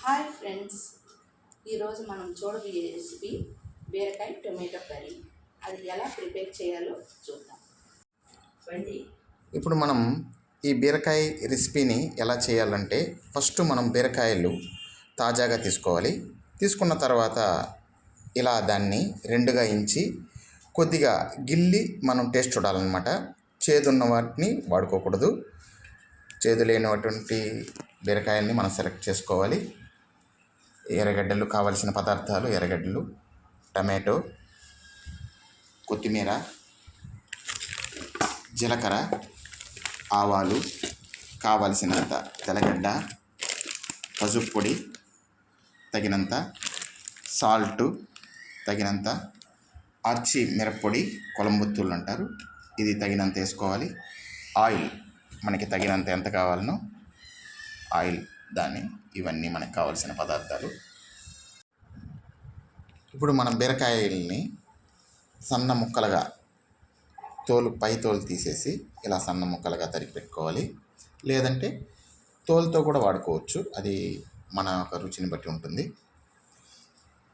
Hi friends, ఈరోజు మనం చూడబోయే రెసిపీ బీరకాయ టొమాటో కర్రీ. అది ఎలా ప్రిపేర్ చేయాలో చూద్దాం రండి. ఇప్పుడు మనం ఈ బీరకాయ రెసిపీని ఎలా చేయాలంటే, ఫస్ట్ మనం బీరకాయలు తాజాగా తీసుకోవాలి. తీసుకున్న తర్వాత ఇలా దాన్ని రెండుగా ఇంచి కొద్దిగా గిల్లి మనం టేస్ట్ చూడాలన్నమాట. చేదున్న వాటిని వాడుకోకూడదు. చేదు లేనటువంటి బీరకాయల్ని మనం సెలెక్ట్ చేసుకోవాలి. ఎర్రగడ్డలు, కావలసిన పదార్థాలు: ఎర్రగడ్డలు, టమాటో, కొత్తిమీర, జీలకర్ర, ఆవాలు, కావలసినంత తెల్లగడ్డ, పసుపు పొడి తగినంత, సాల్టు తగినంత, ఆర్చి మిరప్పొడి, కొలంబొత్తులు అంటారు, ఇది తగినంత వేసుకోవాలి. ఆయిల్ మనకి తగినంత ఎంత కావాలనో ఆయిల్, ఇవన్నీ మనకు కావాల్సిన పదార్థాలు. ఇప్పుడు మనం బీరకాయల్ని సన్న ముక్కలుగా పై తోలు తీసేసి ఇలా సన్న ముక్కలుగా తరిగి పెట్టుకోవాలి. లేదంటే తోలుతో కూడా వాడుకోవచ్చు, అది మన ఒక రుచిని బట్టి ఉంటుంది.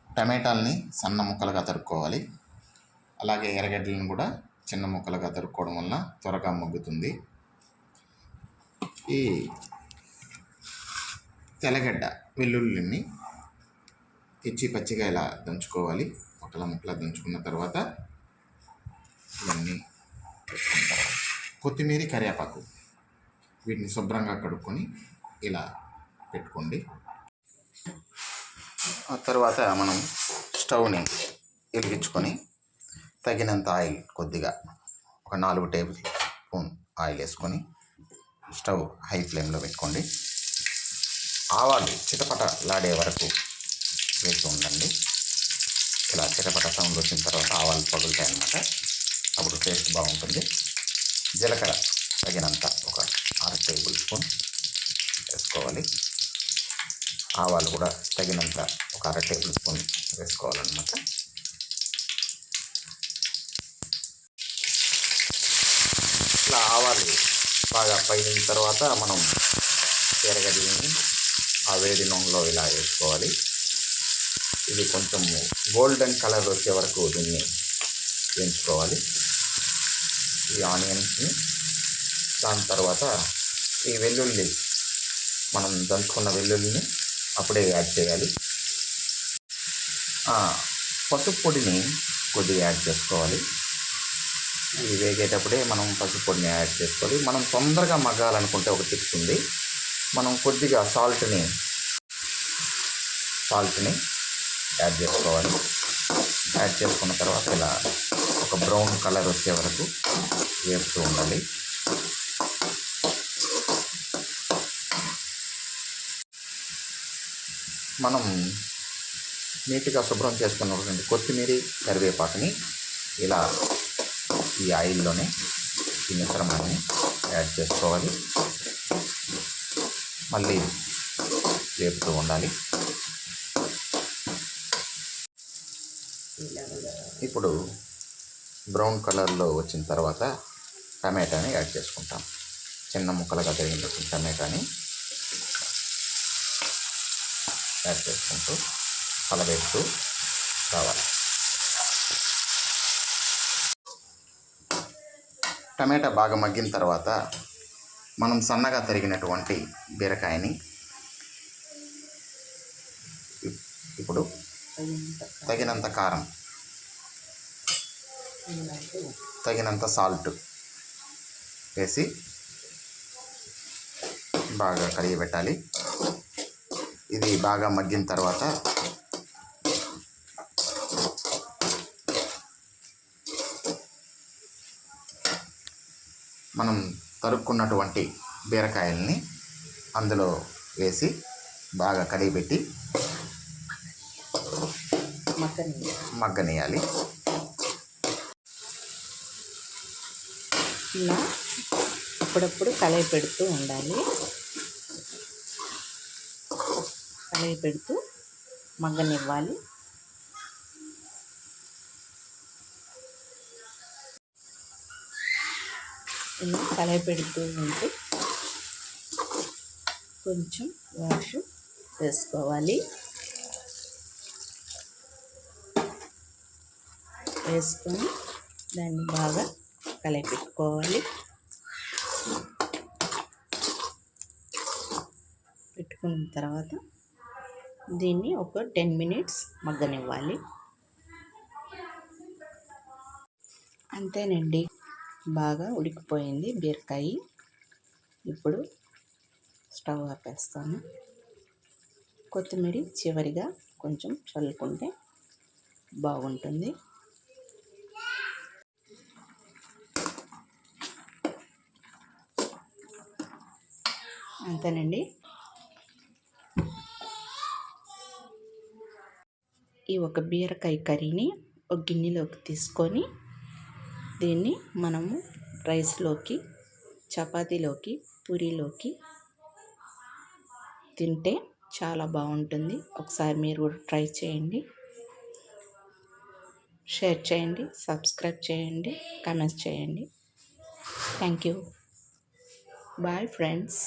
టమాటాలని సన్న ముక్కలుగా తరుక్కోవాలి. అలాగే ఎర్రగడ్డలను కూడా చిన్న ముక్కలుగా తరుక్కోవడం వలన త్వరగా మగ్గుతుంది. ఈ తెల్లగడ్డ, వెల్లుల్లిని పచ్చిగా ఇలా దంచుకోవాలి. ముక్కలా దంచుకున్న తర్వాత ఇవన్నీ కొత్తిమీర, కరివేపాకు వీటిని శుభ్రంగా కడుక్కొని ఇలా పెట్టుకోండి. ఆ తర్వాత మనం స్టవ్ని వెలిగించుకొని తగినంత ఆయిల్, కొద్దిగా ఒక 4 టేబుల్ స్పూన్ ఆయిల్ వేసుకొని స్టవ్ హై ఫ్లేమ్లో పెట్టుకోండి. ఆవాలు చిటపటలాడే వరకు వేసి ఉండండి. ఇలా చిటపట సౌండ్ వచ్చిన తర్వాత ఆవాలు పగులుతాయి అన్నమాట, అప్పుడు టేస్ట్ బాగుంటుంది. జీలకర్ర తగినంత ఒక 6 టేబుల్ స్పూన్ వేసుకోవాలి. ఆవాలు కూడా తగినంత ఒక 1/2 టేబుల్ స్పూన్ వేసుకోవాలన్నమాట. ఇట్లా ఆవాలు బాగా పైన తర్వాత మనం ఎర్రగడ్డలని ఆ వేడి నూనెలో ఇలా వేసుకోవాలి. ఇది కొంచెం గోల్డెన్ కలర్ వచ్చే వరకు దీన్ని వేయించుకోవాలి, ఈ ఆనియన్స్ని. దాని తర్వాత ఈ వెల్లుల్లి, మనం దంచుకున్న వెల్లుల్లిని అప్పుడే యాడ్ చేయాలి. పసుపు పొడిని కొద్దిగా యాడ్ చేసుకోవాలి. ఇది వేగేటప్పుడే మనం పసుపు పొడిని యాడ్ చేసుకోవాలి. మనం తొందరగా మగ్గాలనుకుంటే ఒక టిప్స్ ఉంది. మనం కొద్దిగా సాల్ట్ని యాడ్ చేసుకోవాలి. యాడ్ చేసుకున్న తర్వాత ఇలా ఒక బ్రౌన్ కలర్ వచ్చే వరకు వేపుతూ ఉండాలి. మనం నీట్గా శుభ్రం చేసుకున్నటువంటి కొత్తిమీర, కరివేపాకుని ఇలా ఈ ఆయిల్లోనే ఈ మిశ్రమాన్ని యాడ్ చేసుకోవాలి. మళ్ళీ వేపుతూ ఉండాలి. ఇప్పుడు బ్రౌన్ కలర్లో వచ్చిన తర్వాత టమాటాని యాడ్ చేసుకుంటాం. చిన్న ముక్కలుగా తరిగినటువంటి టమాటాని యాడ్ చేసుకుంటూ కలబెడుతూ రావాలి. టమాటా బాగా మగ్గిన తర్వాత మనం సన్నగా తరిగినటువంటి బీరకాయని ఇప్పుడు తగినంత కారం, తగినంత సాల్ట్ వేసి బాగా కడిగి పెట్టాలి. ఇది బాగా మగ్గిన తర్వాత మనం తరుక్కున్నటువంటి బీరకాయల్ని అందులో వేసి బాగా కడిగిపెట్టి మగ్గనియాలి. ఇలా అప్పుడప్పుడు కలయి పెడుతూ ఉండాలి. కలయి పెడుతూ మగ్గనివ్వాలి. ఇలా కలయి పెడుతూ ఉంటే కొంచెం వాష్ వేసుకోవాలి. వేసుకొని దాన్ని బాగా కలిపెట్టుకోవాలి. పెట్టుకున్న తర్వాత దీన్ని ఒక 10 మినిట్స్ మగ్గనివ్వాలి. అంతేనండి, బాగా ఉడికిపోయింది బీరకాయ. ఇప్పుడు స్టవ్ ఆపేస్తాను. కొత్తిమీర చివరిగా కొంచెం చల్లుకుంటే బాగుంటుంది. అంతేనండి. ఈ ఒక బీరకాయ కర్రీని ఒక గిన్నెలోకి తీసుకొని దీన్ని మనము రైస్లోకి, చపాతీలోకి, పూరీలోకి తింటే చాలా బాగుంటుంది. ఒకసారి మీరు కూడా ట్రై చేయండి. షేర్ చేయండి, సబ్స్క్రైబ్ చేయండి, కామెంట్స్ చేయండి. Thank you. Bye friends.